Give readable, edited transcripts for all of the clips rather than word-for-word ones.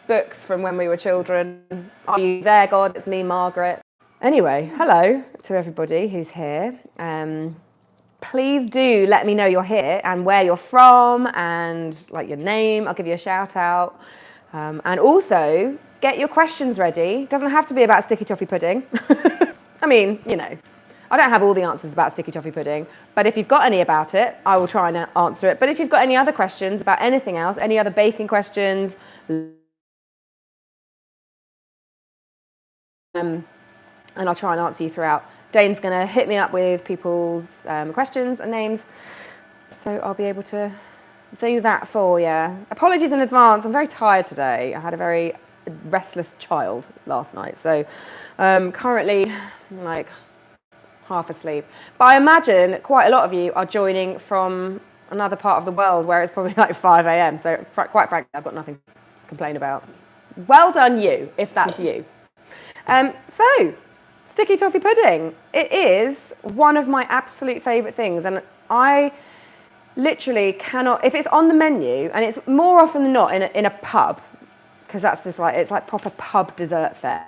books from when we were children. Are you there, God? It's me, Margaret. Anyway, hello to everybody who's here. Please do let me know you're here and where you're from and like your name. I'll give you a shout out. And also get your questions ready. It doesn't have to be about sticky toffee pudding. I mean, you know, I don't have all the answers about sticky toffee pudding, but if you've got any about it, I will try and answer it. But if you've got any other questions about anything else, any other baking questions, and I'll try and answer you throughout. Dane's going to hit me up with people's questions and names, so I'll be able to do that for you. Apologies in advance, I'm very tired today. I had a very restless child last night, so currently like half asleep. But I imagine quite a lot of you are joining from another part of the world where it's probably like 5 a.m, so quite frankly, I've got nothing to complain about. Well done you, if that's you. So, sticky toffee pudding. It is one of my absolute favourite things, and I literally cannot, if it's on the menu, and it's more often than not in a pub, because that's just like, it's like proper pub dessert fare.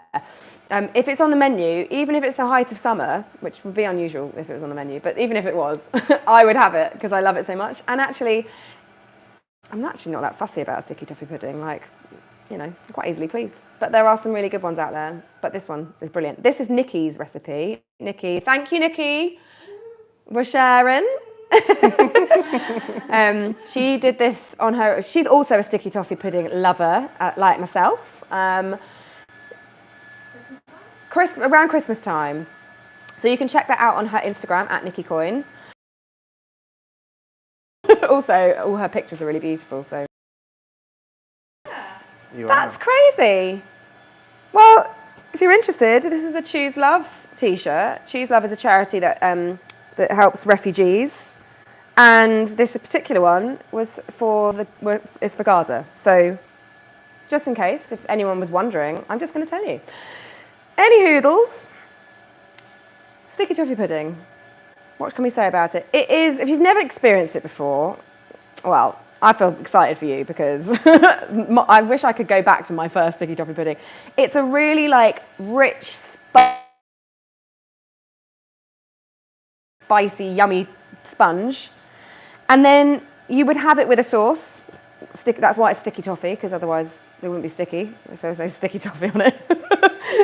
If it's on the menu, even if it's the height of summer, which would be unusual if it was on the menu, but even if it was, I would have it because I love it so much. And actually, I'm actually not that fussy about sticky toffee pudding, like, you know, I'm quite easily pleased. But there are some really good ones out there, but this one is brilliant. This is Nikki's recipe. Nikki, thank you, Nikki, for sharing. She did this on her, she's also a sticky toffee pudding lover, like myself. Around Christmas time. So you can check that out on her Instagram, @NikkiCoin. Also, all her pictures are really beautiful, so. That's crazy. Well, if you're interested, this is a Choose Love t-shirt. Choose Love is a charity that that helps refugees, and this particular one is for Gaza. So, just in case, if anyone was wondering, I'm just going to tell you. Any hoodles, sticky toffee pudding. What can we say about it? It is, if you've never experienced it before, well, I feel excited for you because I wish I could go back to my first sticky toffee pudding. It's a really like rich, spicy, yummy sponge. And then you would have it with a sauce. That's why it's sticky toffee, because otherwise it wouldn't be sticky if there was no sticky toffee on it.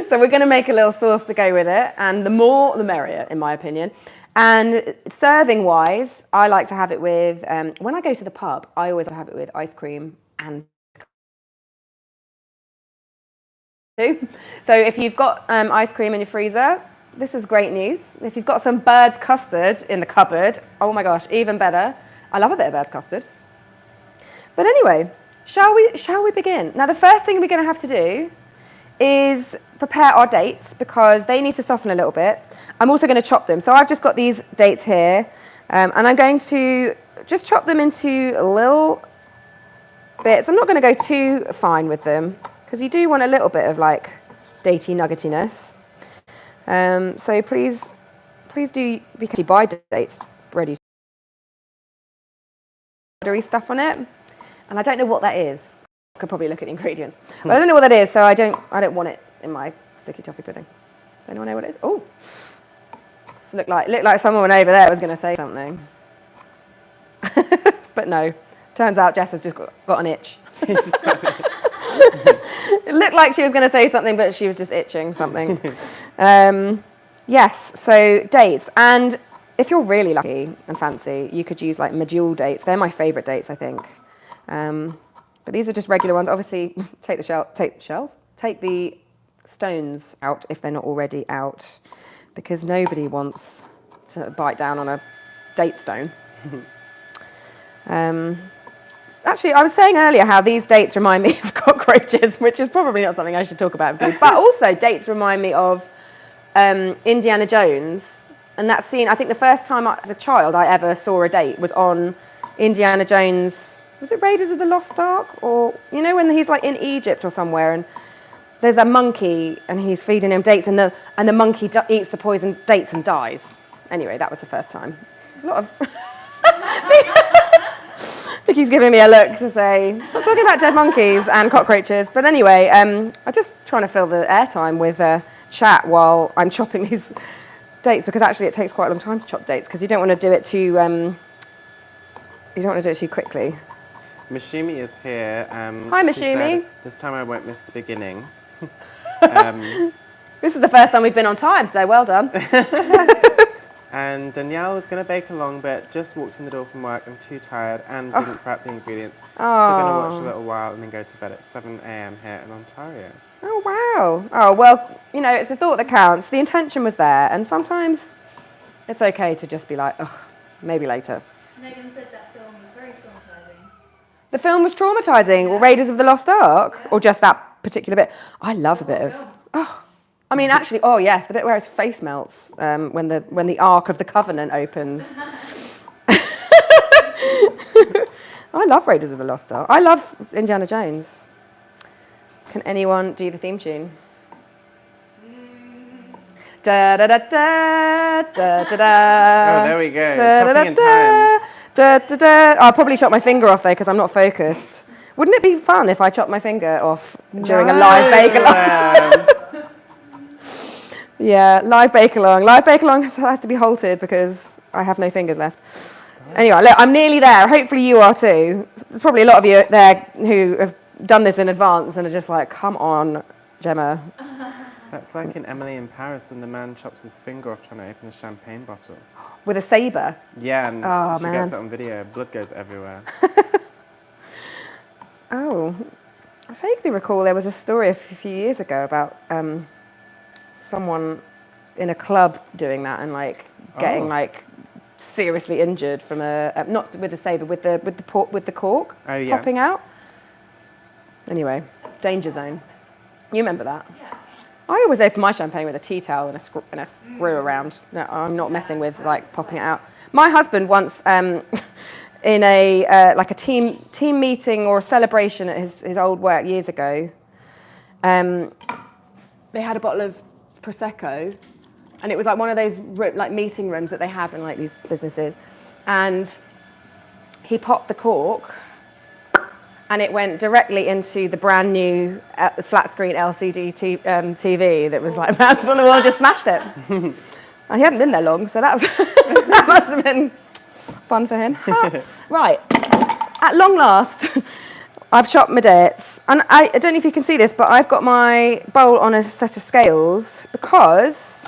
So we're going to make a little sauce to go with it. And the more, the merrier, in my opinion. And serving wise, I like to have it with, when I go to the pub, I always have it with ice cream and so if you've got ice cream in your freezer, this is great news. If you've got some bird's custard in the cupboard, oh my gosh, even better. I love a bit of bird's custard. But anyway, shall we begin? Now the first thing we're going to have to do is prepare our dates because they need to soften a little bit. I'm also going to chop them. So I've just got these dates here, and I'm going to just chop them into little bits. I'm not going to go too fine with them because you do want a little bit of like datey nuggetiness. So please do, because you buy dates ready stuff on it, and I don't know what that is. I could probably look at the ingredients, but I don't know what that is, so I don't want it in my sticky toffee pudding. Does anyone know what it is? Oh, looked like someone over there was going to say something, but no. Turns out Jess has just got an itch. It looked like she was going to say something, but she was just itching something. Yes, so dates. And if you're really lucky and fancy, you could use like medjool dates. They're my favourite dates, I think. But these are just regular ones. Obviously, take the stones out if they're not already out, because nobody wants to bite down on a date stone. Actually, I was saying earlier how these dates remind me of cockroaches, which is probably not something I should talk about in food. But also, dates remind me of Indiana Jones. And that scene, I think the first time as a child I ever saw a date was on Indiana Jones. Was it Raiders of the Lost Ark? Or, you know, when he's like in Egypt or somewhere and there's a monkey and he's feeding him dates and the monkey eats the poison dates and dies. Anyway, that was the first time. There's a lot of... Vicky's giving me a look to say, stop talking about dead monkeys and cockroaches. But anyway, I'm just trying to fill the airtime with chat while I'm chopping these dates, because actually it takes quite a long time to chop dates, because you don't want to do it too quickly. Mishumi is here. Hi, Mishumi. This time I won't miss the beginning. This is the first time we've been on time, so well done. And Danielle was going to bake along, but just walked in the door from work. I'm too tired and didn't prep the ingredients. So I'm going to watch a little while and then go to bed at 7 a.m. here in Ontario. Oh, wow. Oh, well, you know, it's the thought that counts. The intention was there, and sometimes it's okay to just be like, oh, maybe later. Megan said that film was very traumatizing. The film was traumatizing, or Raiders of the Lost Ark, or just that particular bit. I love a bit of... Oh, I mean, actually, oh yes, the bit where his face melts when the Ark of the Covenant opens. I love Raiders of the Lost Ark. I love Indiana Jones. Can anyone do the theme tune? Da da da da da da da. Oh, there we go. Chopping in time. Da, da, da. I'll probably chop my finger off though, because I'm not focused. Wouldn't it be fun if I chopped my finger off during a live bake-along? Yeah, live bake-along. Live bake-along has to be halted because I have no fingers left. Anyway, look, I'm nearly there. Hopefully you are too. Probably a lot of you there who have done this in advance and are just like, come on, Gemma. That's like in Emily in Paris when the man chops his finger off trying to open a champagne bottle. With a sabre? Yeah, and she man. gets it on video. Blood goes everywhere. Oh, I vaguely recall there was a story a few years ago about someone in a club doing that and like getting like seriously injured from a not with a sabre, with the cork popping out. Anyway, danger zone. You remember that? Yeah. I always open my champagne with a tea towel and a screw around. No, I'm not messing with like popping it out. My husband once in a like a team meeting or a celebration at his old work years ago, they had a bottle of Prosecco, and it was like one of those like meeting rooms that they have in like these businesses, and he popped the cork and it went directly into the brand new flat screen LCD TV that was like mounted on the wall, just smashed it. And he hadn't been there long, so that, was that must have been fun for him. Right, at long last, I've chopped my dates, and I don't know if you can see this, but I've got my bowl on a set of scales because,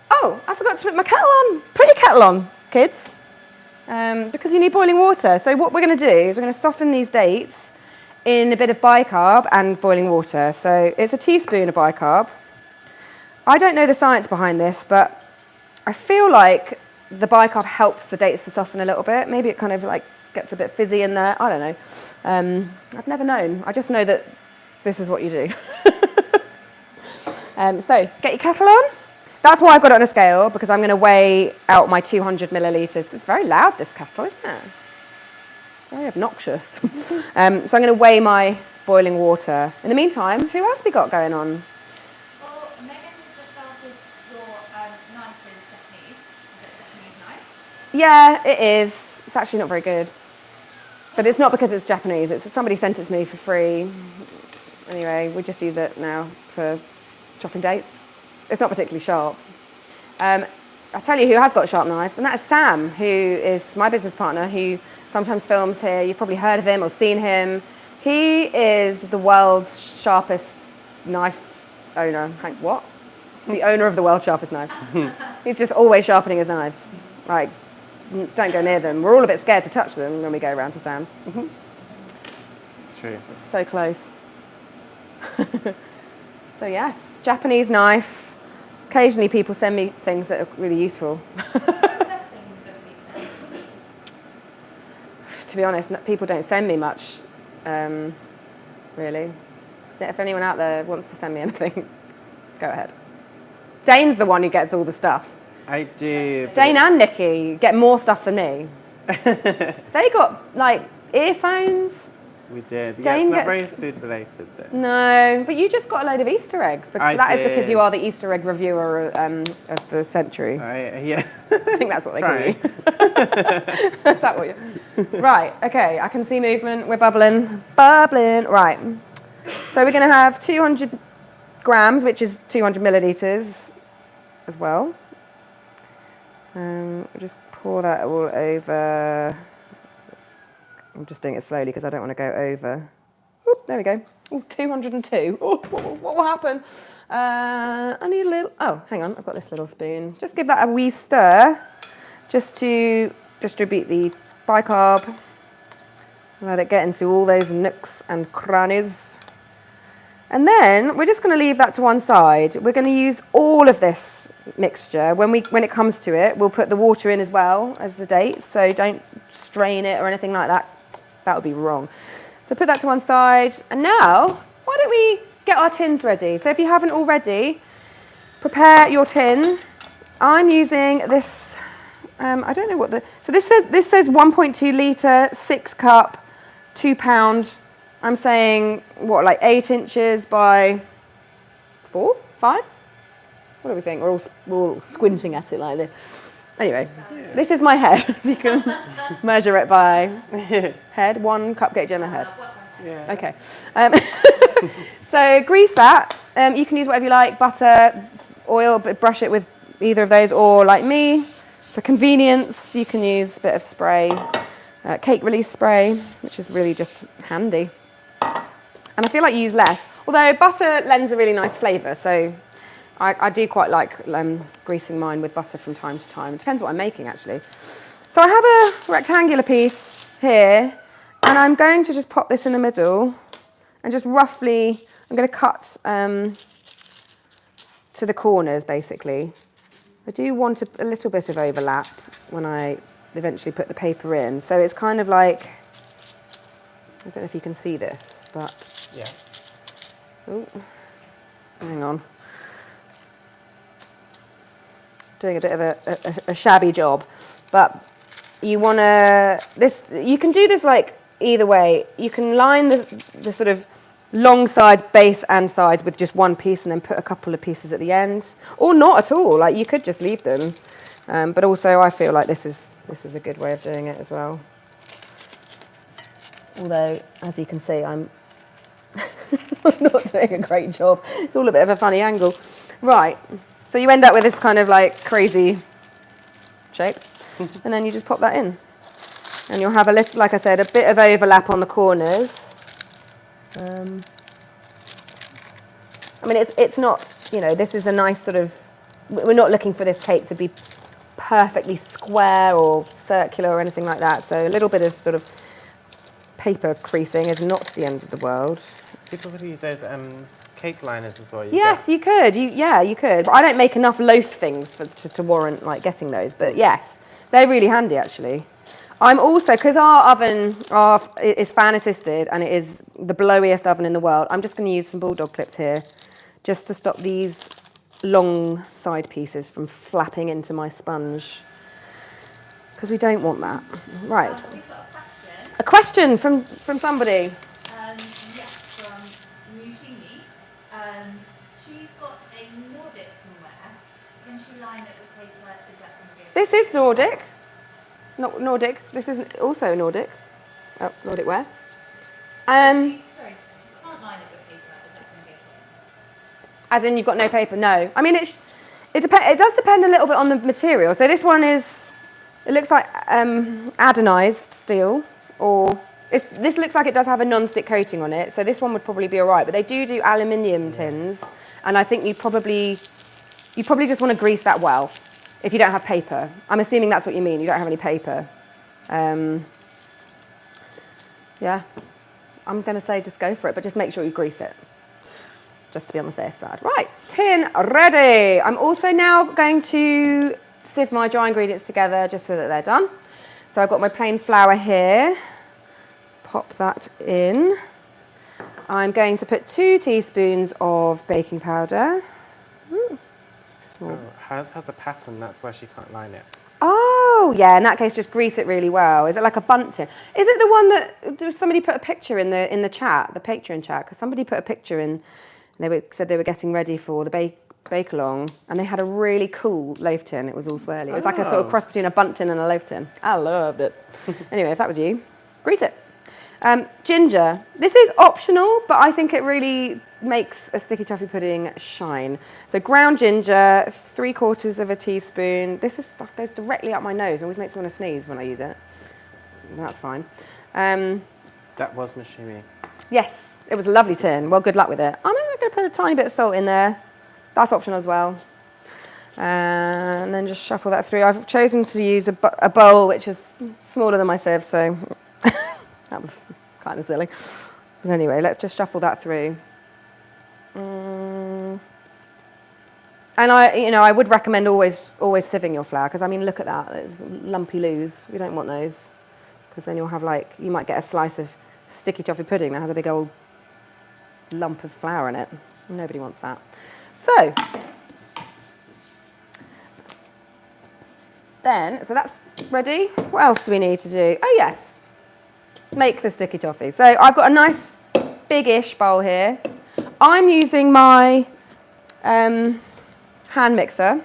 oh, I forgot to put my kettle on. Put your kettle on, kids, because you need boiling water. So what we're going to do is we're going to soften these dates in a bit of bicarb and boiling water. So it's a teaspoon of bicarb. I don't know the science behind this, but I feel like the bicarb helps the dates to soften a little bit. Maybe it kind of like gets a bit fizzy in there. I don't know. I've never known. I just know that this is what you do. So get your kettle on. That's why I've got it on a scale, because I'm going to weigh out my 200 millilitres. It's very loud, this kettle, isn't it? It's very obnoxious. So I'm going to weigh my boiling water. In the meantime, who else have we got going on? Well, Megan has just started your knife is Japanese. Is it Japanese knife? Yeah, it is. It's actually not very good. But it's not because it's Japanese. It's somebody sent it to me for free. Anyway, we just use it now for chopping dates. It's not particularly sharp. I'll tell you who has got sharp knives, and that is Sam, who is my business partner, who sometimes films here. You've probably heard of him or seen him. He is the world's sharpest knife owner. What? The owner of the world's sharpest knife. He's just always sharpening his knives. Like, don't go near them. We're all a bit scared to touch them when we go around to Sam's. It's true. It's so close. So yes, Japanese knife. Occasionally people send me things that are really useful. To be honest, people don't send me much, really. If anyone out there wants to send me anything, go ahead. Dane's the one who gets all the stuff. I do. Dane and Nikki get more stuff than me. They got like earphones, We did. Yeah, Dane it's not gets- very food related though. No, but you just got a load of Easter eggs. But I that is because did. you are the Easter egg reviewer of the century. Yeah. I think that's what they call Trying. you. Is that what you? Right. Okay. I can see movement. We're bubbling. Bubbling. Right. So we're going to have 200 grams, which is 200 milliliters, as well. We'll just pour that all over. I'm just doing it slowly because I don't want to go over. Oop, there we go. Ooh, 202. Oh, what will happen? I need a little. Oh, hang on. I've got this little spoon. Just give that a wee stir, just to distribute the bicarb. Let it get into all those nooks and crannies. And then we're just going to leave that to one side. We're going to use all of this mixture. When it comes to it, we'll put the water in as well as the dates. So don't strain it or anything like that. That would be wrong. So put that to one side. And now, why don't we get our tins ready? So if you haven't already, prepare your tin. I'm using this, I don't know what the, so this says 1.2 litre, 6 cup, 2 pound. I'm saying, what, like 8 inches by 4, 5? What do we think? We're all squinting at it like this. Anyway, this is my head. You can measure it by head, 1 cupcake Gemma head. Yeah. Okay. So grease that. You can use whatever you like, butter, oil, but brush it with either of those, or like me, for convenience, you can use a bit of spray, cake release spray, which is really just handy. And I feel like you use less, although butter lends a really nice flavour, so I do quite like greasing mine with butter from time to time. It depends what I'm making, actually. So I have a rectangular piece here, and I'm going to just pop this in the middle, and just roughly, I'm going to cut to the corners, basically. I do want a little bit of overlap when I eventually put the paper in, so it's kind of like, I don't know if you can see this, but... Yeah. Oh, hang on. Doing a bit of a shabby job, but you want to, you can do this like either way. You can line the sort of long sides, base and sides with just one piece and then put a couple of pieces at the end, or not at all. Like you could just leave them, but also I feel like this is a good way of doing it as well. Although, as you can see, I'm not doing a great job. It's all a bit of a funny angle. Right, so you end up with this kind of like crazy shape, and then you just pop that in. And you'll have a little, like I said, a bit of overlap on the corners. I mean, it's not, you know, this is a nice sort of, we're not looking for this cake to be perfectly square or circular or anything like that. So a little bit of sort of paper creasing is not the end of the world. People could use those cake liners as well. Yes, you could. You could. But I don't make enough loaf things to warrant like getting those. But yes, they're really handy actually. I'm also, because our oven is fan assisted and it is the blowiest oven in the world, I'm just going to use some bulldog clips here just to stop these long side pieces from flapping into my sponge, because we don't want that. Right. We've got A question from somebody. yes, from Mushimi. She's got a Nordic tinware. Can she line it with paper? Is that going to be okay? This is Nordic. Not Nordic. This is also Nordic. Oh, Nordic ware. Sorry, she can't line it with paper. Is that going to be okay? As in, you've got no paper? No. I mean, it does depend a little bit on the material. So this one is, it looks like anodized steel, or this looks like it does have a non-stick coating on it. So this one would probably be all right. But they do aluminium tins, and I think you probably just want to grease that well. If you don't have paper. I'm assuming that's what you mean, you don't have any paper. Yeah, I'm going to say just go for it, but just make sure you grease it, just to be on the safe side. Right, tin ready. I'm also now going to sieve my dry ingredients together just so that they're done. So I've got my plain flour here. Pop that in. I'm going to put 2 teaspoons of baking powder. Ooh. Oh, hers has a pattern, that's why she can't line it. Oh, Oh, yeah, in that case, just grease it really well. Is it like a bundt tin? Is it the one that somebody put a picture in the chat, the Patreon chat? Because somebody put a picture in, and said they were getting ready for the bake-along, and they had a really cool loaf tin. It was all swirly. It was like a sort of cross between a bundt tin and a loaf tin. I loved it. Anyway, if that was you, grease it. Ginger. This is optional, but I think it really makes a sticky toffee pudding shine. So ground ginger, 3/4 teaspoon. This is stuff goes directly up my nose. It always makes me want to sneeze when I use it. That's fine. That was Mashimi. Yes, it was a lovely tin. Well, good luck with it. I'm going to put a tiny bit of salt in there. That's optional as well. And then just shuffle that through. I've chosen to use a bowl which is smaller than my sieve, so that was kind of silly. But anyway, let's just shuffle that through. And I would recommend always sieving your flour, because I mean, look at that, there's lumpy loos. We don't want those, because then you'll have you might get a slice of sticky toffee pudding that has a big old lump of flour in it. Nobody wants that. So that's ready. What else do we need to do? Oh yes, make the sticky toffee. So I've got a nice big-ish bowl here. I'm using my hand mixer.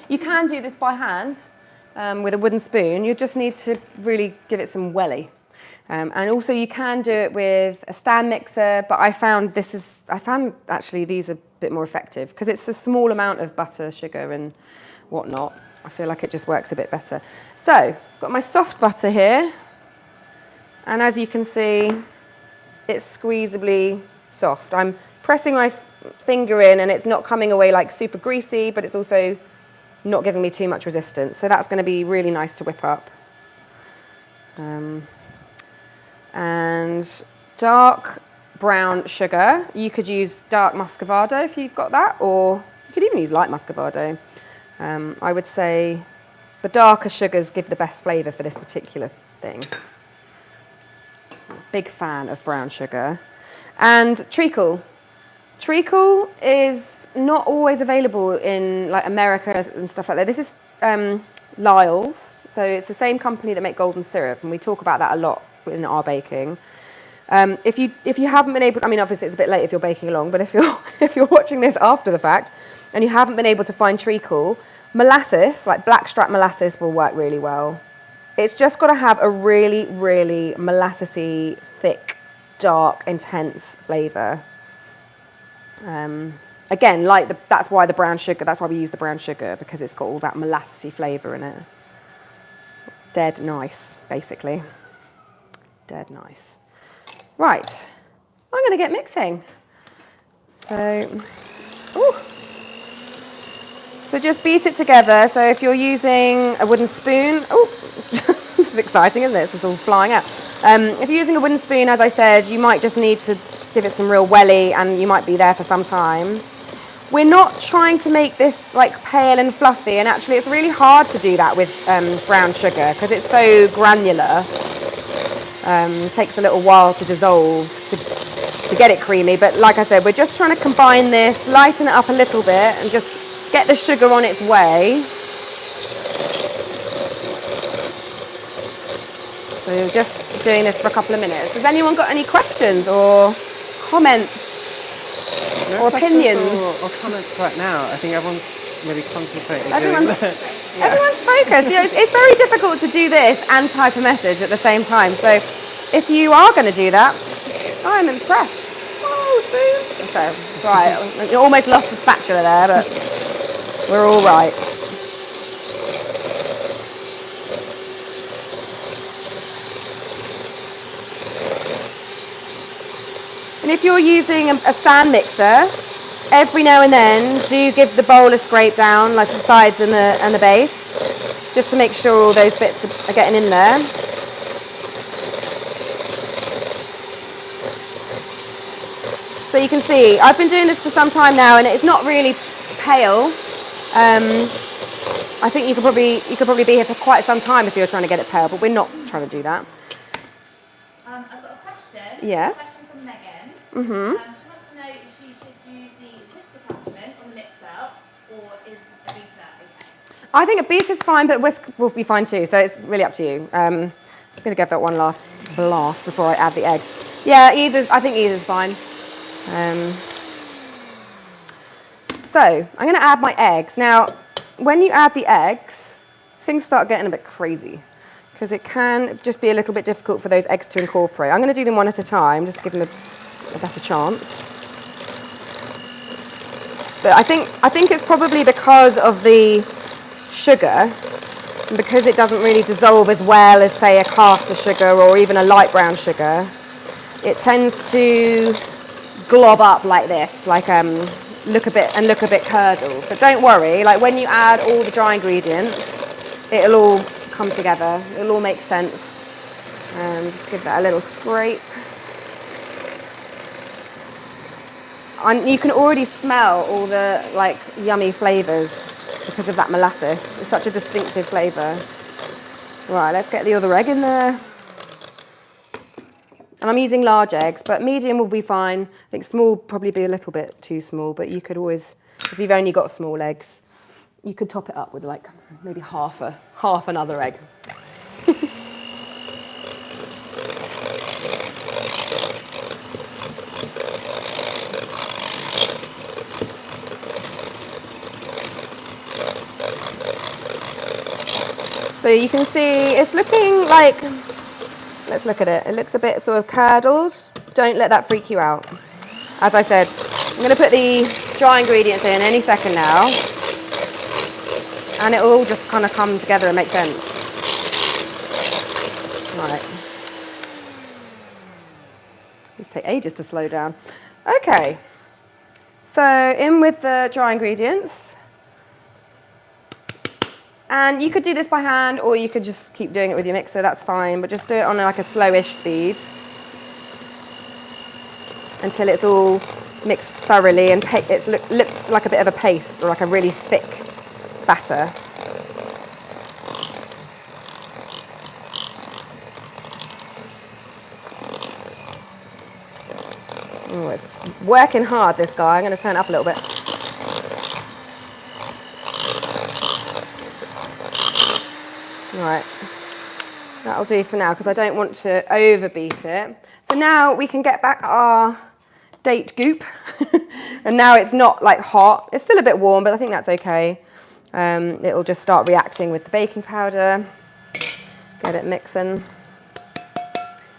You can do this by hand with a wooden spoon. You just need to really give it some welly. And also you can do it with a stand mixer, but I found actually these are a bit more effective because it's a small amount of butter, sugar and whatnot. I feel like it just works a bit better. So, got my soft butter here. And as you can see, it's squeezably soft. I'm pressing my finger in and it's not coming away like super greasy, but it's also not giving me too much resistance. So that's going to be really nice to whip up. And dark brown sugar. You could use dark muscovado if you've got that, or you could even use light muscovado. I would say the darker sugars give the best flavour for this particular thing. Big fan of brown sugar. And treacle. Treacle is not always available in like America and stuff like that. This is Lyle's, so it's the same company that make golden syrup, and we talk about that a lot in our baking. If you haven't been able, I mean obviously it's a bit late if you're baking along, but if you're watching this after the fact and you haven't been able to find treacle, molasses, like blackstrap molasses, will work really well. It's just got to have a really, really molassesy, thick, dark, intense flavour. Again, that's why the brown sugar. That's why we use the brown sugar, because it's got all that molassesy flavour in it. Dead nice, basically. Dead nice. Right, I'm going to get mixing. So just beat it together. So if you're using a wooden spoon, this is exciting, isn't it? It's just all flying out. If you're using a wooden spoon, as I said, you might just need to give it some real welly, and you might be there for some time. We're not trying to make this like pale and fluffy, and actually it's really hard to do that with brown sugar because it's so granular. It takes a little while to dissolve to get it creamy, but like I said, we're just trying to combine this, lighten it up a little bit, and just get the sugar on its way. So we're just doing this for a couple of minutes. Has anyone got any questions or comments or opinions? Or comments right now. I think everyone's maybe concentrating. Everyone's focused. It's very difficult to do this and type a message at the same time. So if you are going to do that, I'm impressed. Oh, spoon. So, right, you almost lost the spatula there, but we're all right. And if you're using a stand mixer, every now and then do give the bowl a scrape down, like the sides and the base, just to make sure all those bits are getting in there. So you can see, I've been doing this for some time now, and it's not really pale. I think you could probably be here for quite some time if you're trying to get it pale, but we're not trying to do that. I've got a question. Yes. A question from Megan. Mhm. She wants to know if she should use the whisk attachment on the mixer, or is a beater okay? I think a beater's fine, but whisk will be fine too, so it's really up to you. I'm just going to give that one last blast before I add the eggs. Yeah, I think either's fine. So I'm going to add my eggs. Now, when you add the eggs, things start getting a bit crazy because it can just be a little bit difficult for those eggs to incorporate. I'm going to do them one at a time, just to give them a better chance. But I think it's probably because of the sugar, and because it doesn't really dissolve as well as, say, a caster sugar or even a light brown sugar. It tends to glob up like this, like look a bit curdled. But don't worry, like when you add all the dry ingredients, it'll all come together. It'll all make sense. Just give that a little scrape. And you can already smell all the like yummy flavours because of that molasses. It's such a distinctive flavour. Right, let's get the other egg in there. And I'm using large eggs, but medium will be fine. I think small will probably be a little bit too small, but you could always, if you've only got small eggs, you could top it up with like maybe half another egg. So you can see it's looking like, let's look at it. It looks a bit sort of curdled. Don't let that freak you out. As I said, I'm going to put the dry ingredients in any second now. And it will all just kind of come together and make sense. Right. These take ages to slow down. Okay. So in with the dry ingredients. And you could do this by hand, or you could just keep doing it with your mixer, that's fine, but just do it on like a slowish speed until it's all mixed thoroughly and it looks like a bit of a paste or like a really thick batter. Oh, it's working hard, this guy. I'm going to turn it up a little bit. Right, that'll do for now because I don't want to overbeat it. So now we can get back our date goop. And now it's not like hot. It's still a bit warm, but I think that's okay. It'll just start reacting with the baking powder. Get it mixing.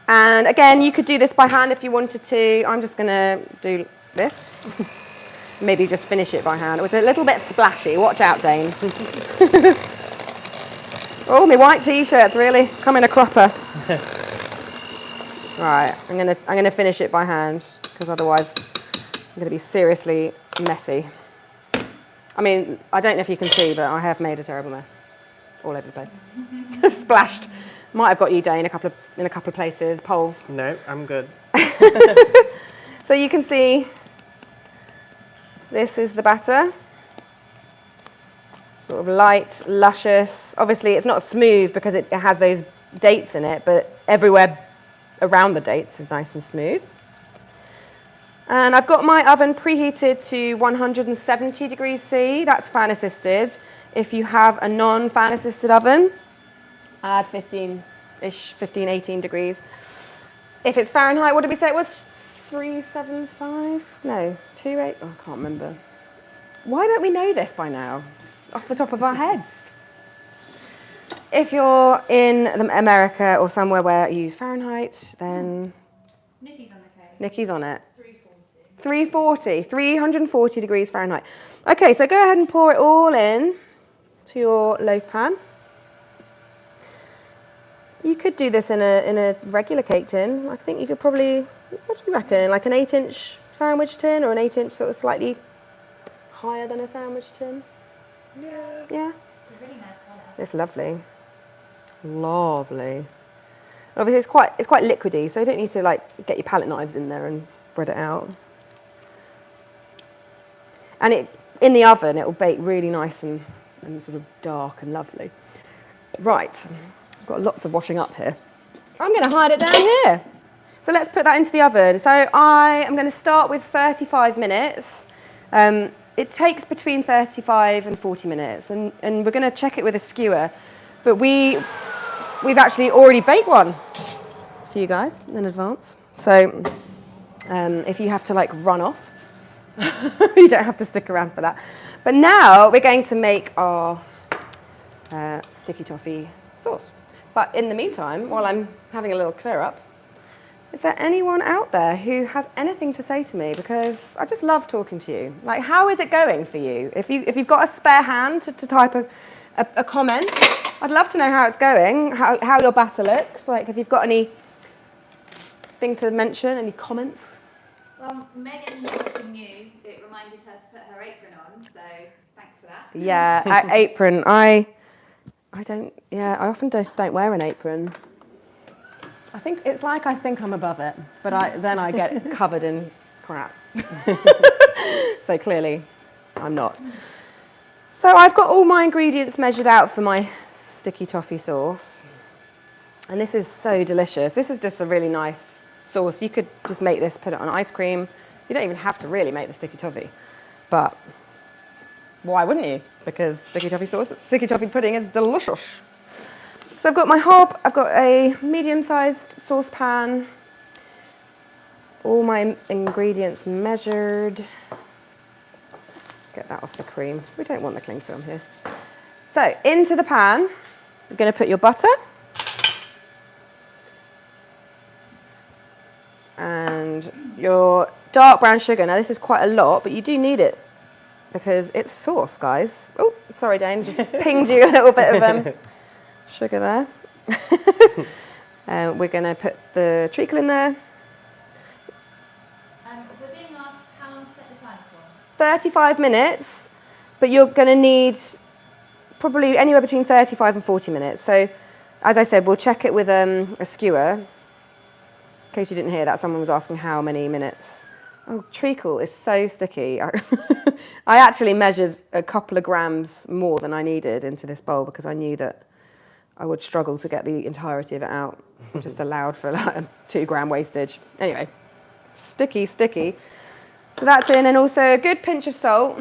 And again, you could do this by hand if you wanted to. I'm just going to do this. Maybe just finish it by hand. It was a little bit splashy. Watch out, Dane. Oh, my white t-shirt's really coming a cropper. Right, I'm gonna finish it by hand because otherwise I'm gonna be seriously messy. I mean, I don't know if you can see, but I have made a terrible mess all over the place. Splashed. Might have got you, Dane, in a couple of places. Poles. No, I'm good. So you can see this is the batter. Sort of light, luscious. Obviously, it's not smooth because it has those dates in it, but everywhere around the dates is nice and smooth. And I've got my oven preheated to 170 degrees C. That's fan assisted. If you have a non-fan assisted oven, add 15-ish, 15, 18 degrees. If it's Fahrenheit, what did we say it was? 375? No, 28? Oh, I can't remember. Why don't we know this by now? Off the top of our heads. If you're in America or somewhere where you use Fahrenheit, then Nikki's on the case. Nikki's on it. 340. 340 degrees Fahrenheit. Okay, so go ahead and pour it all in to your loaf pan. You could do this in a regular cake tin. I think you could probably, what do you reckon, like an 8-inch sandwich tin or an 8-inch sort of slightly higher than a sandwich tin? Yeah. Yeah? It's a really nice colour. It's lovely. Lovely. Obviously it's quite liquidy, so you don't need to like get your palette knives in there and spread it out. And in the oven it'll bake really nice and sort of dark and lovely. Right, I've got lots of washing up here. I'm going to hide it down here. So let's put that into the oven. So I am going to start with 35 minutes. it takes between 35 and 40 minutes, and we're going to check it with a skewer. But we've actually already baked one for you guys in advance. So if you have to like run off, you don't have to stick around for that. But now we're going to make our sticky toffee sauce. But in the meantime, while I'm having a little clear up, is there anyone out there who has anything to say to me? Because I just love talking to you. Like, how is it going for you? If you've got a spare hand to type a comment, I'd love to know how it's going, how your batter looks. Like, if you've got anything to mention, any comments? Well, Megan watching you, it reminded her to put her apron on, so thanks for that. Yeah, apron. I often just don't wear an apron. I think I'm above it, but then I get covered in crap. So clearly, I'm not. So I've got all my ingredients measured out for my sticky toffee sauce. And this is so delicious. This is just a really nice sauce. You could just make this, put it on ice cream. You don't even have to really make the sticky toffee. But why wouldn't you? Because sticky toffee pudding is delicious. So I've got my hob, I've got a medium-sized saucepan, all my ingredients measured. Get that off the cream. We don't want the cling film here. So into the pan, you're going to put your butter and your dark brown sugar. Now this is quite a lot, but you do need it because it's sauce, guys. Oh, sorry, Dane, just pinged you a little bit of sugar there. We're going to put the treacle in there. We're being asked how long to set the time for. 35 minutes, but you're going to need probably anywhere between 35 and 40 minutes. So, as I said, we'll check it with a skewer. In case you didn't hear that, someone was asking how many minutes. Oh, treacle is so sticky. I actually measured a couple of grams more than I needed into this bowl because I knew that I would struggle to get the entirety of it out. Just allowed for like a 2 gram wastage. Anyway, sticky. So that's in, and also a good pinch of salt.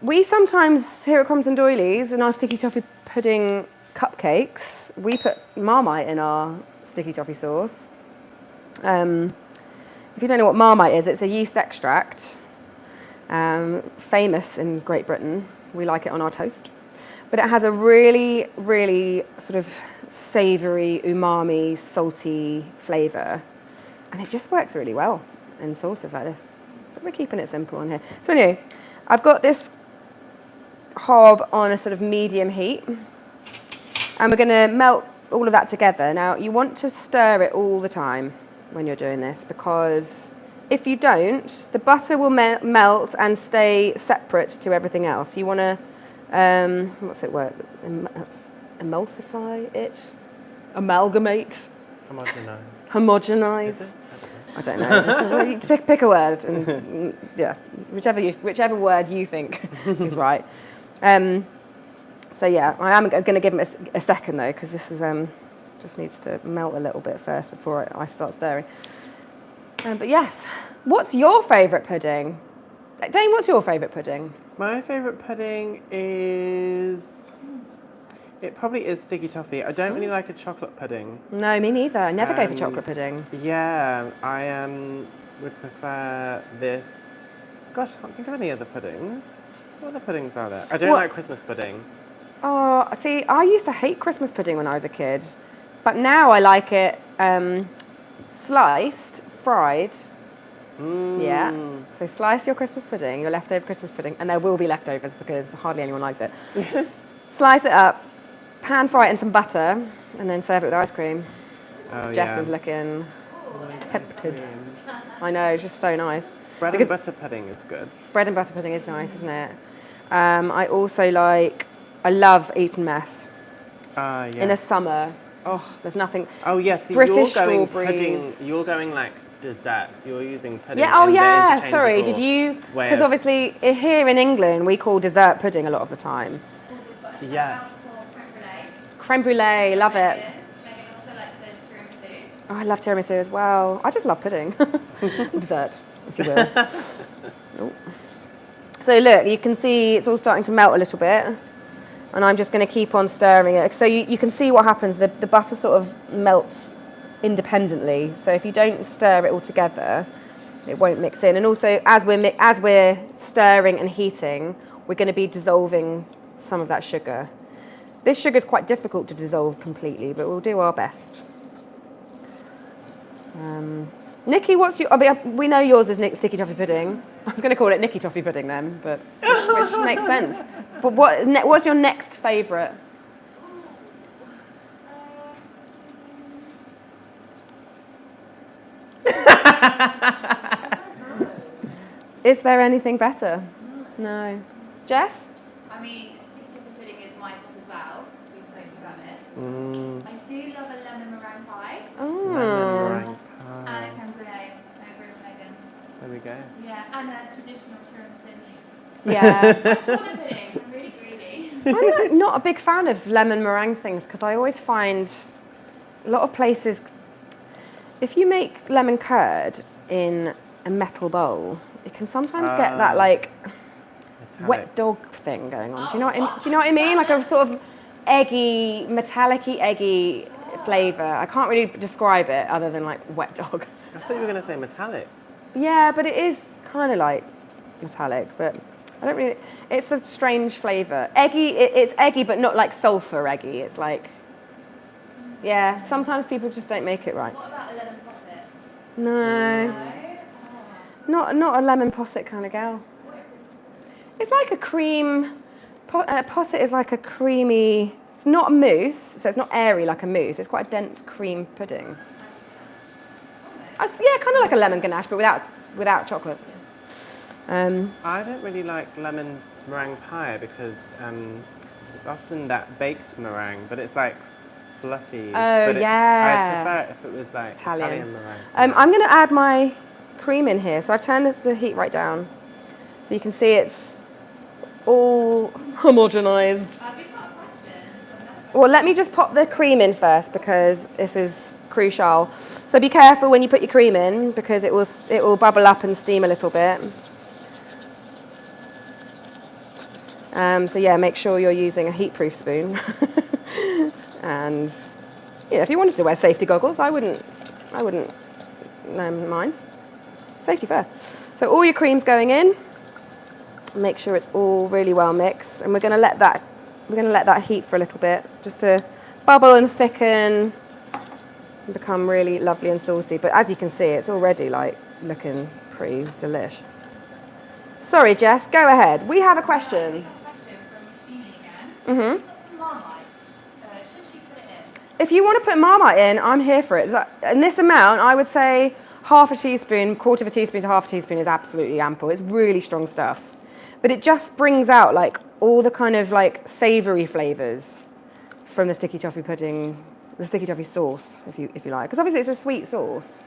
We sometimes, here at Crumbs and Doilies, in our sticky toffee pudding cupcakes, we put Marmite in our sticky toffee sauce. If you don't know what Marmite is, it's a yeast extract, famous in Great Britain. We like it on our toast. But it has a really, really sort of savoury, umami, salty flavour. And it just works really well in sauces like this. But we're keeping it simple on here. So anyway, I've got this hob on a sort of medium heat. And we're going to melt all of that together. Now, you want to stir it all the time when you're doing this, because if you don't, the butter will melt and stay separate to everything else. You want to what's it word? Emulsify it? Amalgamate? Homogenize? I don't know. Just pick a word, and yeah, whichever word you think is right. So yeah, I am going to give them a second though, because this is just needs to melt a little bit first before I start stirring. But yes, what's your favourite pudding? Dane, what's your favourite pudding? My favourite pudding is... It probably is sticky toffee. I don't really like a chocolate pudding. No, me neither. I never go for chocolate pudding. Yeah, I would prefer this. Gosh, I can't think of any other puddings. What other puddings are there? I don't like Christmas pudding. Oh, see, I used to hate Christmas pudding when I was a kid. But now I like it sliced, fried. Yeah. So slice your Christmas pudding, your leftover Christmas pudding, and there will be leftovers because hardly anyone likes it. Slice it up, pan fry it in some butter, and then serve it with ice cream. Oh, Jess is looking tempted. I know, it's just so nice. Bread and butter pudding is good. Bread and butter pudding is nice, isn't it? I also I love Eton mess. Yes. In the summer. Oh, there's nothing. Oh, yes. Yeah, British you're going strawberries. pudding. You're going like desserts. You're using pudding. Yeah. Oh, in the yeah. Sorry. Did interchangeable you? way Because of- obviously here in England we call dessert pudding a lot of the time. We've got a Yeah. shout out for creme brulee. Creme brulee. Love it. Megan also likes the tiramisu. Oh, I love tiramisu as well. I just love pudding. Dessert, if you will. Oh. So look, you can see it's all starting to melt a little bit, and I'm just going to keep on stirring it. So you can see what happens. The butter sort of melts independently. So if you don't stir it all together, it won't mix in. And also, as we're stirring and heating, we're going to be dissolving some of that sugar. This sugar is quite difficult to dissolve completely, but we'll do our best. Nikki, what's your? I mean, we know yours is sticky toffee pudding. I was going to call it Nikki toffee pudding then, but which makes sense. But what's your next favourite? Is there anything better? No. Jess? I mean, sticky toffee pudding is my top as well. We've spoken about this. I do love a lemon meringue pie. Oh. Lemon meringue And pie. a creme brulee. I agree with Megan. There we go. Yeah, and a traditional tiramisu. Yeah. All the puddings. I'm really greedy. I'm not a big fan of lemon meringue things because I always find a lot of places, if you make lemon curd in a metal bowl, it can sometimes get that like Metallic. wet dog thing going on. Do you know what I mean? Like a sort of eggy, metallic-y, eggy flavour. I can't really describe it other than like wet dog. I thought you were going to say metallic. Yeah, but it is kind of like metallic, but I don't really. It's a strange flavour. Eggy. It's eggy, but not like sulphur eggy. It's like, yeah. Sometimes people just don't make it right. What about a lemon posset? No, No? Oh. not a lemon posset kind of gal. What is it? It's like a cream. Posset is like a creamy. It's not a mousse, so it's not airy like a mousse. It's quite a dense cream pudding. Yeah, kind of like a lemon ganache, but without chocolate. I don't really like lemon meringue pie because it's often that baked meringue, but it's like fluffy. Oh, but yeah. I'd prefer it if it was like Italian meringue. I'm going to add my cream in here. So I've turned the heat right down. So you can see it's all homogenized. We've got a question. Well, let me just pop the cream in first because this is crucial. So be careful when you put your cream in because it will bubble up and steam a little bit. So yeah, make sure you're using a heat-proof spoon. And if you wanted to wear safety goggles, I wouldn't mind. Safety first. So all your cream's going in. Make sure it's all really well mixed, and we're going to let that heat for a little bit just to bubble and thicken and become really lovely and saucy. But as you can see, it's already like looking pretty delish. Sorry, Jess, go ahead. We have a question. We've got a question from Machine again. She's got some Marmite. Should she put it in? If you want to put Marmite in, I'm here for it. In this amount, I would say half a teaspoon, quarter of a teaspoon to half a teaspoon is absolutely ample. It's really strong stuff. But it just brings out like all the kind of like savoury flavours from the sticky toffee pudding, the sticky toffee sauce, if you like. Because obviously it's a sweet sauce.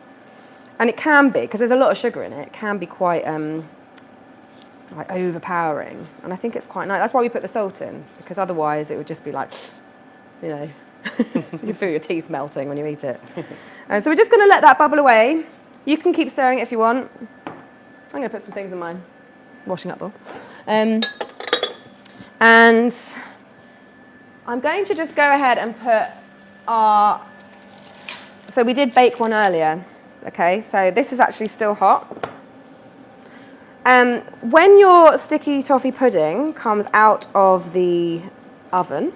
And it can be, because there's a lot of sugar in it, it can be quite like overpowering. And I think it's quite nice. That's why we put the salt in, because otherwise it would just be like, you can feel your teeth melting when you eat it. So we're just going to let that bubble away. You can keep stirring it if you want. I'm going to put some things in mine. Washing up bowl. And I'm going to just go ahead and put so we did bake one earlier, okay, so this is actually still hot. When your sticky toffee pudding comes out of the oven,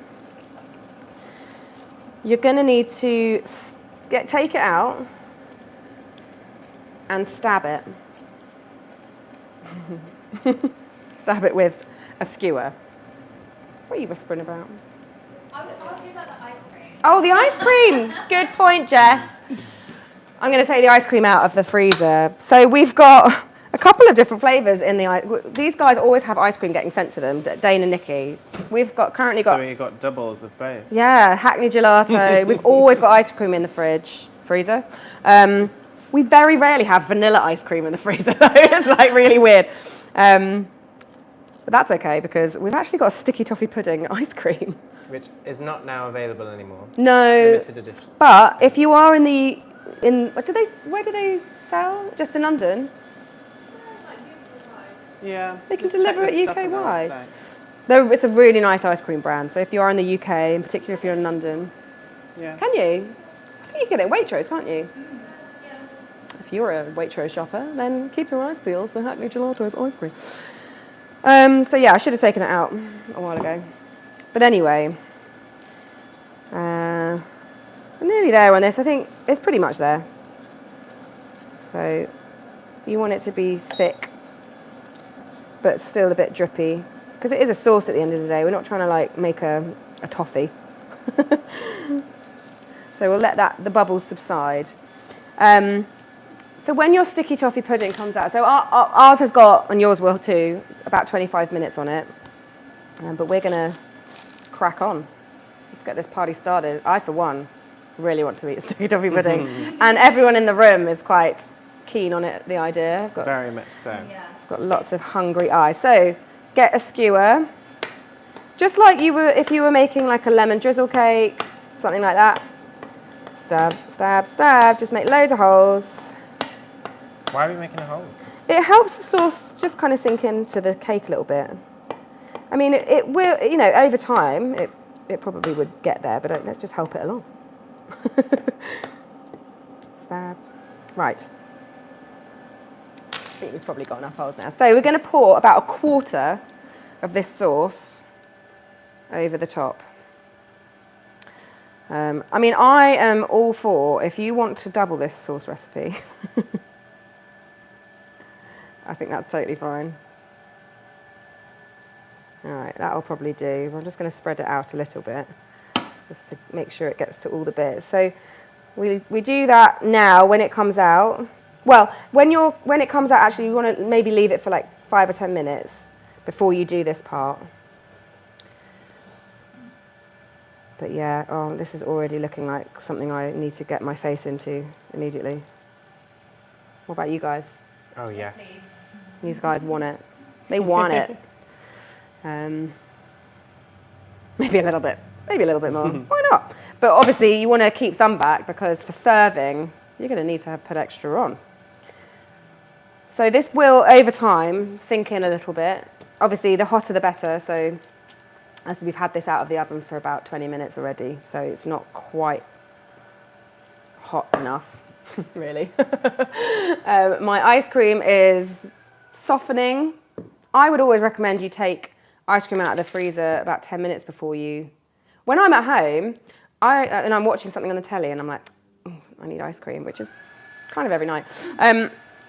you're going to need to take it out and stab it. Stab it with a skewer. What are you whispering about? I was asking about the ice cream. Oh, the ice cream! Good point, Jess. I'm going to take the ice cream out of the freezer. So we've got a couple of different flavours in the ice. These guys always have ice cream getting sent to them, Dane and Nikki. We've currently got. So we've got doubles of both. Yeah, Hackney gelato. We've always got ice cream in the freezer. We very rarely have vanilla ice cream in the freezer, though. It's like really weird. But that's okay because we've actually got a sticky toffee pudding ice cream. Which is not now available anymore. No. Limited edition. But if you are where do they sell? Just in London? Yeah. They can just check deliver the it stuff on their UK-wide. website. It's a really nice ice cream brand. So if you are in the UK, in particular if you're in London, Yeah. can you? I think you can get it at Waitrose, can't you? Yeah. If you're a Waitrose shopper, then keep your eyes peeled for Hackney Gelato's ice cream. So yeah, I should have taken it out a while ago. But anyway, we're nearly there on this. I think it's pretty much there. So you want it to be thick, but still a bit drippy, because it is a sauce at the end of the day. We're not trying to like make a toffee. So we'll let the bubbles subside. So when your sticky toffee pudding comes out, so ours has got, and yours will too, about 25 minutes on it. But we're going to crack on. Let's get this party started. I, for one, really want to eat sticky toffee pudding. And everyone in the room is quite keen on it, the idea. Very much so. Yeah. I've got lots of hungry eyes. So get a skewer. Just like if you were making like a lemon drizzle cake, something like that. Stab, stab, stab. Just make loads of holes. Why are we making the holes? It helps the sauce just kind of sink into the cake a little bit. I mean, it will, over time, it probably would get there, but let's just help it along. Stab. Right. I think we've probably got enough holes now. So we're going to pour about a quarter of this sauce over the top. I mean, I am all for, if you want to double this sauce recipe, I think that's totally fine. All right, that'll probably do. I'm just going to spread it out a little bit, just to make sure it gets to all the bits. So we do that now when it comes out. Well, when it comes out, actually, you want to maybe leave it for like 5 or 10 minutes before you do this part. But yeah, this is already looking like something I need to get my face into immediately. What about you guys? Oh, yes. Please. These guys want it. They want it. Maybe a little bit more. Why not? But obviously you want to keep some back, because for serving, you're going to need to put extra on. So this will, over time, sink in a little bit. Obviously, the hotter the better. So as we've had this out of the oven for about 20 minutes already, so it's not quite hot enough, really. My ice cream is softening. I would always recommend you take ice cream out of the freezer about 10 minutes before you... When I'm at home, and I'm watching something on the telly and I'm like, I need ice cream, which is kind of every night.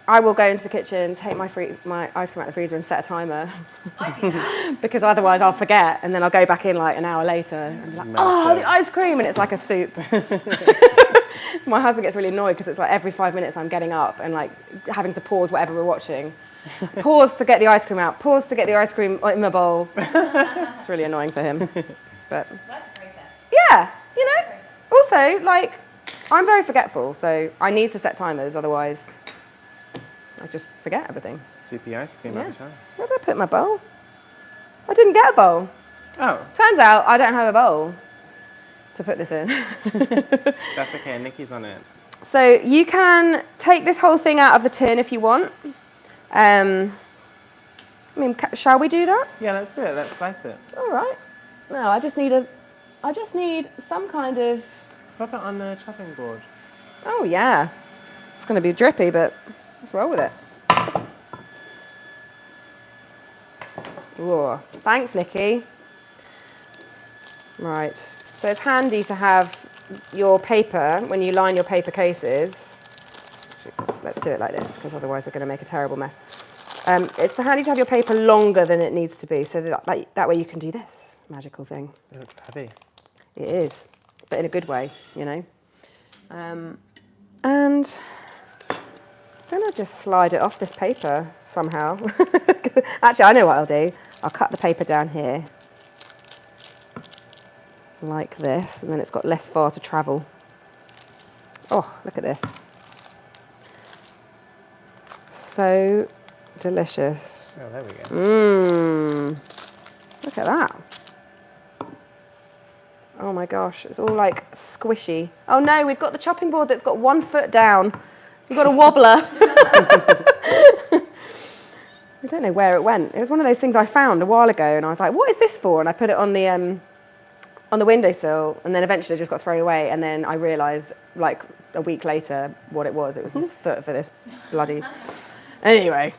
I will go into the kitchen, take my ice cream out of the freezer and set a timer. I do that. Because otherwise I'll forget, and then I'll go back in like an hour later and be like, oh, the ice cream, and it's like a soup. My husband gets really annoyed because it's like every 5 minutes I'm getting up and like having to pause whatever we're watching. Pause to get the ice cream out, pause to get the ice cream in my bowl. It's really annoying for him. But Worth the process. yeah, also, like, I'm very forgetful, so I need to set timers, otherwise I just forget everything. Soupy ice cream every time. Where did I put my bowl? I didn't get a bowl. Oh. Turns out I don't have a bowl to put this in. That's okay, Nikki's on it. So you can take this whole thing out of the tin if you want. I mean, shall we do that? Yeah, let's do it. Let's slice it. All right. No, I just need some kind of... Pop it on the chopping board. Oh, yeah. It's going to be drippy, but let's roll with it. Whoa. Thanks, Nikki. Right. So it's handy to have your paper, when you line your paper cases. Let's do it like this, because otherwise we're going to make a terrible mess. It's handy to have your paper longer than it needs to be, so that way you can do this magical thing. It looks heavy. It is, but in a good way, And then I'll just slide it off this paper somehow. Actually, I know what I'll do. I'll cut the paper down here, like this, and then it's got less far to travel. Oh, look at this. So delicious. Oh, there we go. Mmm. Look at that. Oh my gosh, it's all like squishy. Oh no, we've got the chopping board that's got 1 foot down. We've got a wobbler. I don't know where it went. It was one of those things I found a while ago, and I was like, "What is this for?" And I put it on the windowsill, and then eventually it just got thrown away. And then I realised, like a week later, what it was. It was this foot for this bloody. Anyway,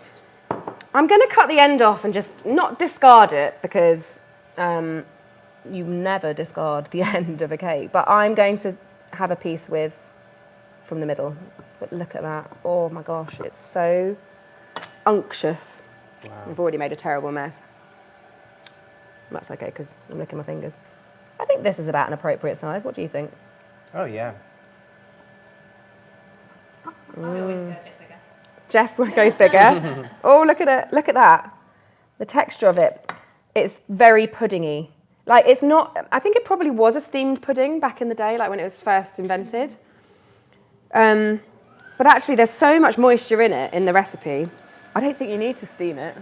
I'm going to cut the end off and just not discard it because you never discard the end of a cake. But I'm going to have a piece from the middle. But look at that! Oh my gosh, it's so unctuous. Wow. I've already made a terrible mess. That's okay because I'm licking my fingers. I think this is about an appropriate size. What do you think? Oh, yeah. I would always go a bit bigger. Jess goes bigger. Oh, look at it. Look at that. The texture of it. It's very puddingy. Like, it's not... I think it probably was a steamed pudding back in the day, like when it was first invented. But actually, there's so much moisture in it, in the recipe. I don't think you need to steam it.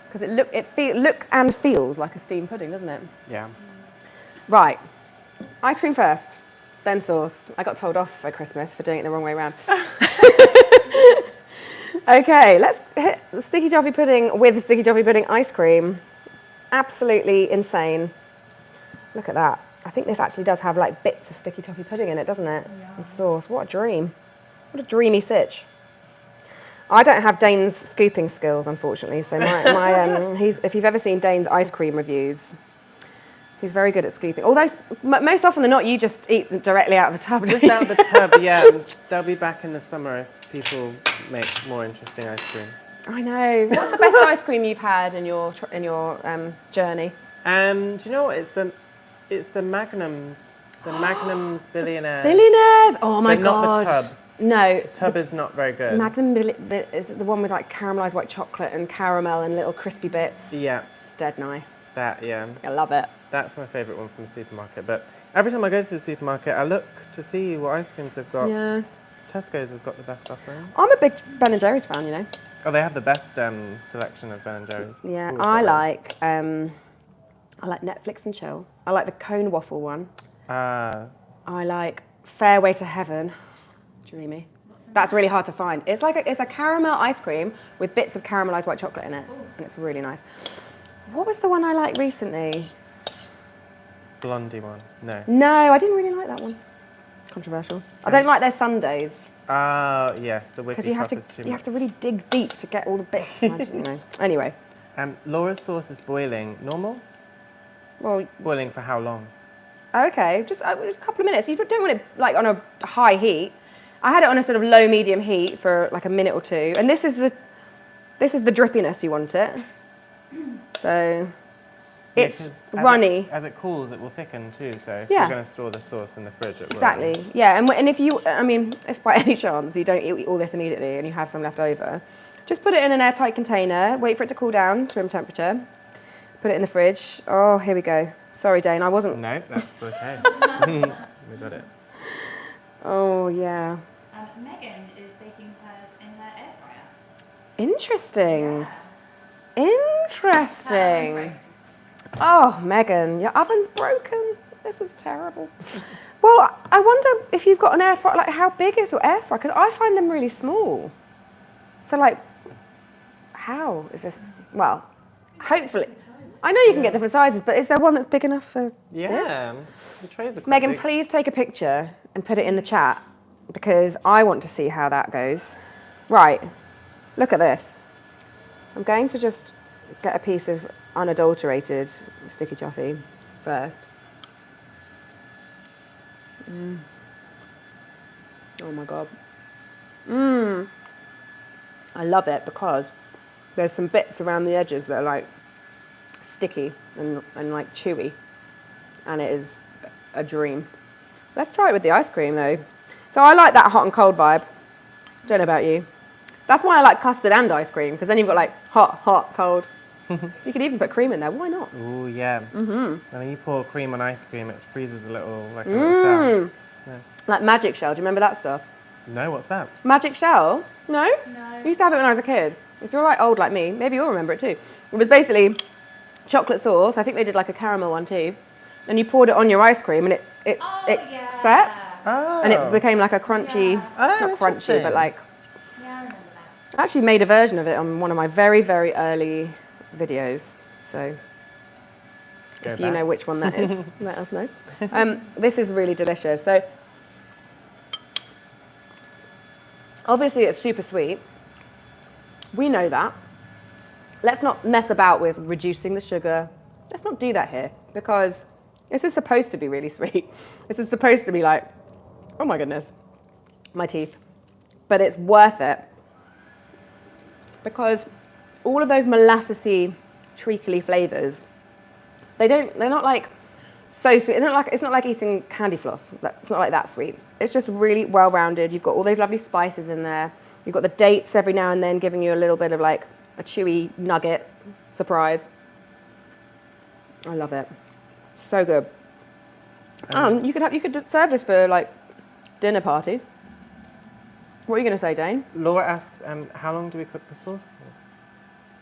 Because it looks and feels like a steamed pudding, doesn't it? Yeah. Right. Ice cream first, then sauce. I got told off for Christmas for doing it the wrong way around. Okay, let's hit the sticky toffee pudding with sticky toffee pudding ice cream. Absolutely insane. Look at that. I think this actually does have like bits of sticky toffee pudding in it, doesn't it? Yeah. And sauce. What a dream. What a dreamy sitch. I don't have Dane's scooping skills, unfortunately. So if you've ever seen Dane's ice cream reviews, he's very good at scooping. Although most often than not, you just eat them directly out of the tub. Just out of the tub, yeah. They'll be back in the summer if people make more interesting ice creams. I know. What's the best ice cream you've had in your journey? Do you know what? It's the Magnums. The Magnums Billionaires. Billionaires! Oh my But god. not the tub. No. The tub is not very good. Magnum is the one with like caramelised white chocolate and caramel and little crispy bits. Yeah. It's dead nice. That, yeah. I love it. That's my favourite one from the supermarket. But every time I go to the supermarket, I look to see what ice creams they've got. Yeah. Tesco's has got the best offerings. I'm a big Ben & Jerry's fan, you know. Oh, they have the best selection of Ben & Jerry's. Yeah, Ooh, I like Netflix and chill. I like the cone waffle one. I like Fairway to Heaven. Dreamy. That's really hard to find. It's like it's a caramel ice cream with bits of caramelised white chocolate in it, and it's really nice. What was the one I liked recently? Blondie one. No. No, I didn't really like that one. Controversial. I don't like their sundaes. Yes, the whippy Because you have to really dig deep to get all the bits. You know. Anyway. Laura's sauce is boiling. Normal? Well, Boiling for how long? okay, just a couple of minutes. You don't want it like on a high heat. I had it on a sort of low medium heat for like a minute or two, and this is the drippiness you want it. So it's runny. As it cools, it will thicken too. So if Yeah. you're going to store the sauce in the fridge, it will. Exactly. Yeah, and if if by any chance you don't eat all this immediately and you have some left over, just put it in an airtight container. Wait for it to cool down to room temperature. Put it in the fridge. Oh, here we go. Sorry, Dane, I wasn't. No, that's okay. We got it. Oh yeah. Megan is baking hers in her air fryer. Interesting. Yeah. Interesting. Oh, Megan, your oven's broken. This is terrible. Well, I wonder if you've got an air fryer. Like, how big is your air fryer? Because I find them really small. So, like, how is this? Well, hopefully. I know you can get different sizes, but is there one that's big enough for Yeah. this? The trays are quite Megan, big. please take a picture and put it in the chat because I want to see how that goes. Right, look at this. I'm going to just get a piece of unadulterated sticky toffee first. Oh my god. I love it because there's some bits around the edges that are like sticky and like chewy, and it is a dream. Let's try it with the ice cream though. So I like that hot and cold vibe. Don't know about you. That's why I like custard and ice cream, because then you've got like hot, hot, cold. You could even put cream in there. Why not? Oh yeah. And when you pour cream on ice cream, it freezes a little, like a little shell. It's nice. Like Magic Shell. Do you remember that stuff? No, what's that? Magic Shell? No? No. I used to have it when I was a kid. If you're like old like me, maybe you'll remember it too. It was basically chocolate sauce. I think they did like a caramel one too. And you poured it on your ice cream and it Yeah. set. Oh. And it became like a crunchy, Yeah. Oh, not crunchy, interesting. but like, Yeah, I remember I actually made a version of it on one of my very, very early videos. So if you know which one that is, let us know. This is really delicious. So obviously it's super sweet. We know that. Let's not mess about with reducing the sugar. Let's not do that here, because this is supposed to be really sweet. This is supposed to be like, oh my goodness, my teeth. But it's worth it, because all of those molassesy, treacly flavors, they're not like so sweet. It's not like eating candy floss. It's not like that sweet. It's just really well-rounded. You've got all those lovely spices in there. You've got the dates every now and then giving you a little bit of like a chewy nugget surprise. I love it. So good. You could serve this for like dinner parties. What are you going to say, Dane? Laura asks, how long do we cook the sauce for?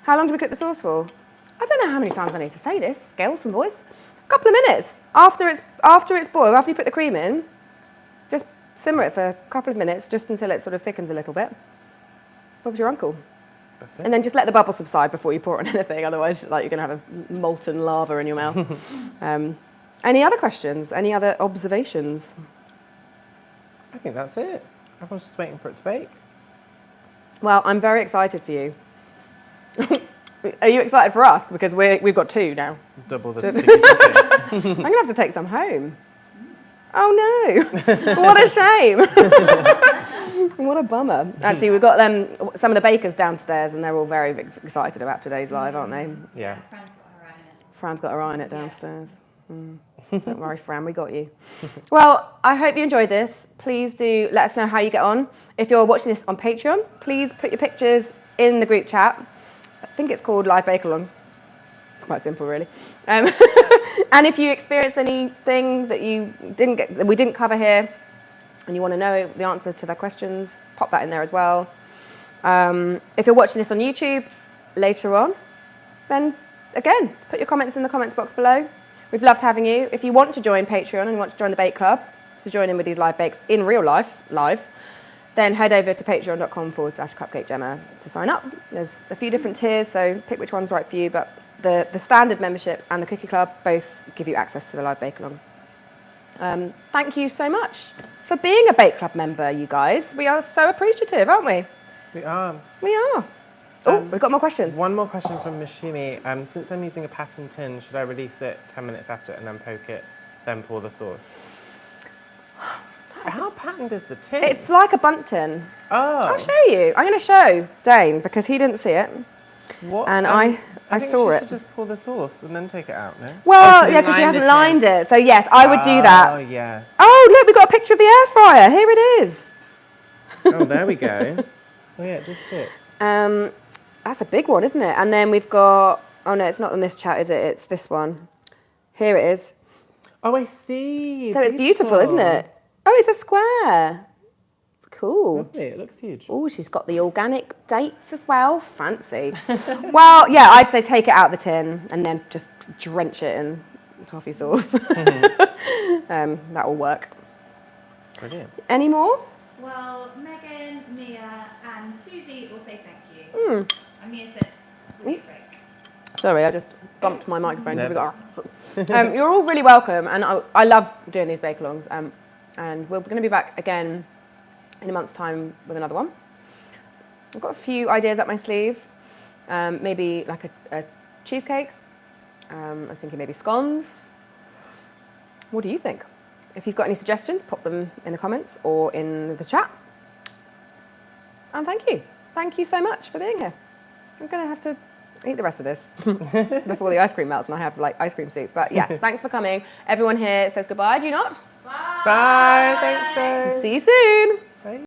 How long do we cook the sauce for? I don't know how many times I need to say this, girls and boys. A couple of minutes. After it's boiled, after you put the cream in, just simmer it for a couple of minutes, just until it sort of thickens a little bit. Bob's your uncle. That's it. And then just let the bubbles subside before you pour on anything, otherwise like, you're going to have a molten lava in your mouth. Any other questions? Any other observations? I think that's it. Everyone's just waiting for it to bake. Well, I'm very excited for you. Are you excited for us? Because we've got 2 now. Double the sticky toffee. I'm going to have to take some home. Oh no, what a shame. What a bummer. Actually, we've got some of the bakers downstairs and they're all very excited about today's live, aren't they? Yeah. Fran's got her eye on it. Fran's got her eye on it downstairs. Don't worry, Fran, we got you. Well, I hope you enjoyed this. Please do let us know how you get on. If you're watching this on Patreon, please put your pictures in the group chat. I think it's called Live Bake Along. It's quite simple, really. And if you experienced anything that we didn't cover here, and you want to know the answer to their questions, pop that in there as well. If you're watching this on YouTube later on, then again, put your comments in the comments box below. We've loved having you. If you want to join Patreon and you want to join the Bake Club, to join in with these live bakes in real life, then head over to patreon.com/CupcakeGemma to sign up. There's a few different tiers, so pick which one's right for you, but the standard membership and the Cookie Club both give you access to the live bake-alongs. Thank you so much for being a Bake Club member, you guys. We are so appreciative, aren't we? We are. We are. Oh, we've got more questions. One more question from Mishimi. Since I'm using a pattern tin, should I release it 10 minutes after and then poke it, then pour the sauce? How patterned is the tin? It's like a bundt tin. Oh. I'll show you. I'm going to show Dane because he didn't see it. What? And I saw it. Should just pour the sauce and then take it out, no? Well, yeah, because she hasn't lined it. So yes, I would do that. Oh, yes. Oh, look, we've got a picture of the air fryer. Here it is. Oh, there we go. Oh, yeah, it just fits. That's a big one, isn't it? And then we've got, oh no, it's not on this chat, is it? It's this one. Here it is. Oh, I see. So it's beautiful, isn't it? Oh, it's a square. Cool. Lovely, it looks huge. Oh, she's got the organic dates as well. Fancy. Well, yeah, I'd say take it out the tin and then just drench it in toffee sauce. That will work. Brilliant. Any more? Well, Megan, Mia, and Susie will say thank you. And Mia says, great break. Sorry, I just bumped my microphone. No, You're all really welcome, and I love doing these bake-alongs. And we're going to be back again in a month's time with another one. I've got a few ideas up my sleeve. Maybe like a cheesecake. I was thinking maybe scones. What do you think? If you've got any suggestions, pop them in the comments or in the chat. And thank you. Thank you so much for being here. I'm going to have to eat the rest of this before the ice cream melts and I have like ice cream soup. But yes, thanks for coming. Everyone here says goodbye. Do you not? Bye. Bye. Thanks, guys. See you soon.